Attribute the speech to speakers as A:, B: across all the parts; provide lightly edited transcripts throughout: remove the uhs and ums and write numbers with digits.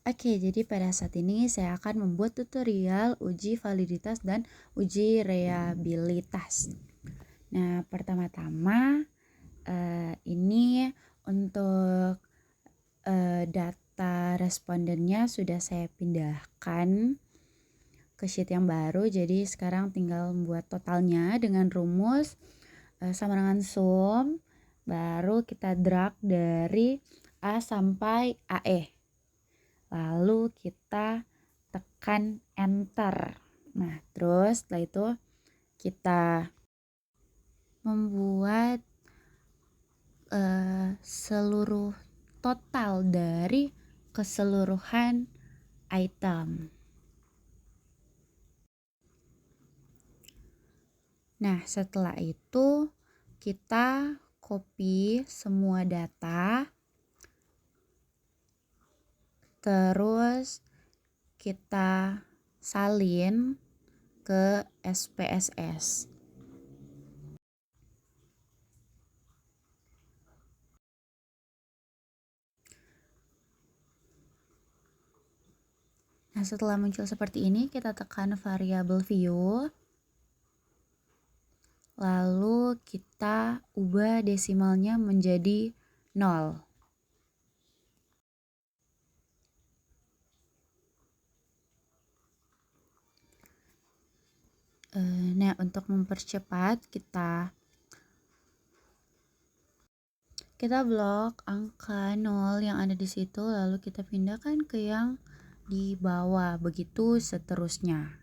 A: Oke, jadi pada saat ini saya akan membuat tutorial uji validitas dan uji reliabilitas. Nah, pertama-tama ini untuk data respondennya sudah saya pindahkan ke sheet yang baru. Jadi sekarang tinggal membuat totalnya dengan rumus sama dengan sum. Baru kita drag dari A sampai AE. Lalu kita tekan enter. Nah, terus setelah itu kita membuat seluruh total dari keseluruhan item. Nah, setelah itu kita copy semua data, terus kita salin ke SPSS. Nah, setelah muncul seperti ini, kita tekan variable view. Lalu kita ubah desimalnya menjadi 0. Nah, untuk mempercepat kita blok angka 0 yang ada di situ, lalu kita pindahkan ke yang di bawah, begitu seterusnya.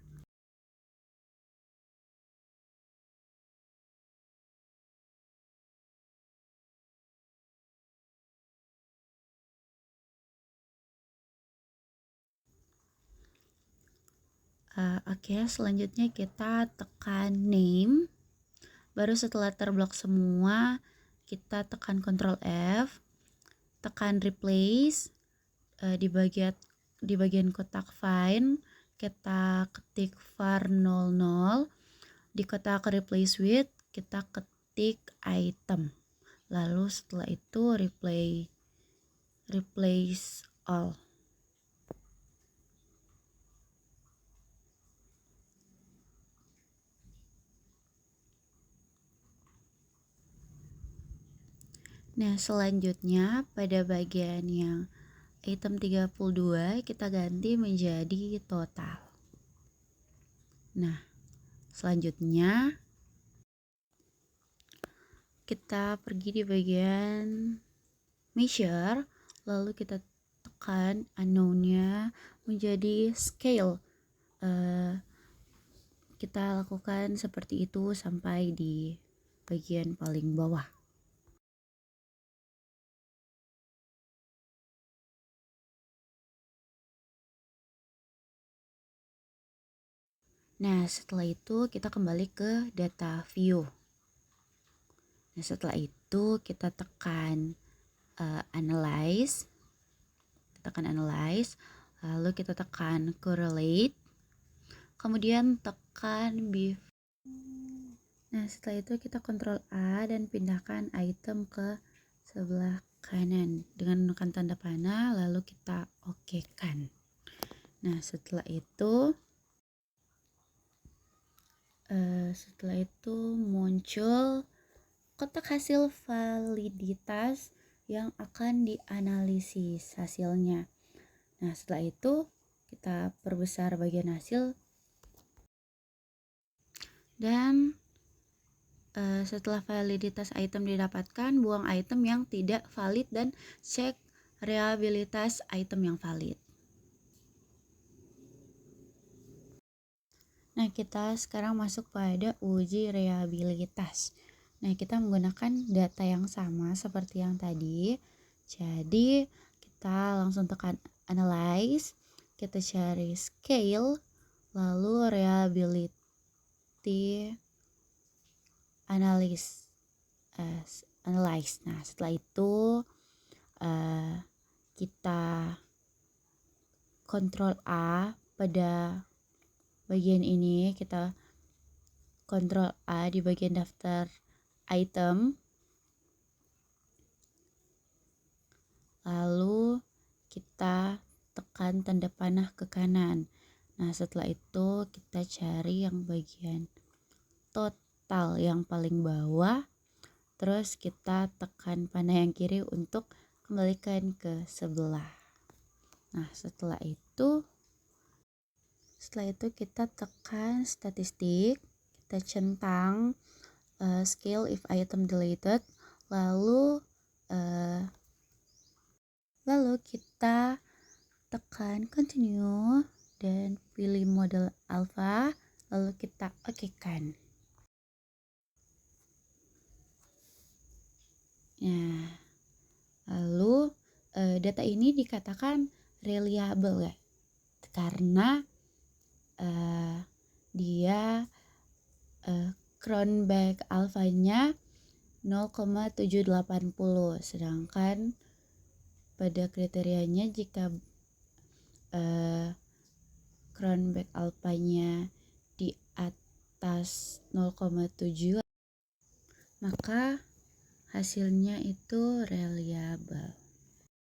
A: Oke, selanjutnya kita tekan name. Baru setelah terblok semua, kita tekan Ctrl F, tekan replace. Di bagian kotak find kita ketik var 00, di kotak replace with kita ketik item, lalu setelah itu replace all. Nah, selanjutnya pada bagian yang item 32 kita ganti menjadi total. Nah, selanjutnya kita pergi di bagian measure, lalu kita tekan unknown-nya menjadi scale. Kita lakukan seperti itu sampai di bagian paling bawah. Nah, setelah itu kita kembali ke data view. Nah, setelah itu kita tekan analyze. Lalu kita tekan correlate. Kemudian tekan beef. Nah, setelah itu kita Ctrl A dan pindahkan item ke sebelah kanan dengan menekan tanda panah, lalu kita okekan. Nah, setelah itu muncul kotak hasil validitas yang akan dianalisis hasilnya. Nah, setelah itu kita perbesar bagian hasil, dan setelah validitas item didapatkan, buang item yang tidak valid dan cek reliabilitas item yang valid. Nah, kita sekarang masuk pada uji reliabilitas. Nah, kita menggunakan data yang sama seperti yang tadi. Jadi, kita langsung tekan analyze, kita cari scale, lalu reliability analyze. Nah, setelah itu kita Ctrl A pada bagian ini, kita Ctrl A di bagian daftar item, lalu kita tekan tanda panah ke kanan. Nah, setelah itu kita cari yang bagian total yang paling bawah. Terus kita tekan panah yang kiri untuk kembalikan ke sebelah. Nah, setelah itu kita tekan statistik, kita centang scale if item deleted, lalu kita tekan continue dan pilih model alpha, lalu kita okekan. Nah, lalu data ini dikatakan reliable ya, karena dia Cronbach alfanya 0,780, sedangkan pada kriterianya jika Cronbach alfanya di atas 0,7 maka hasilnya itu reliable.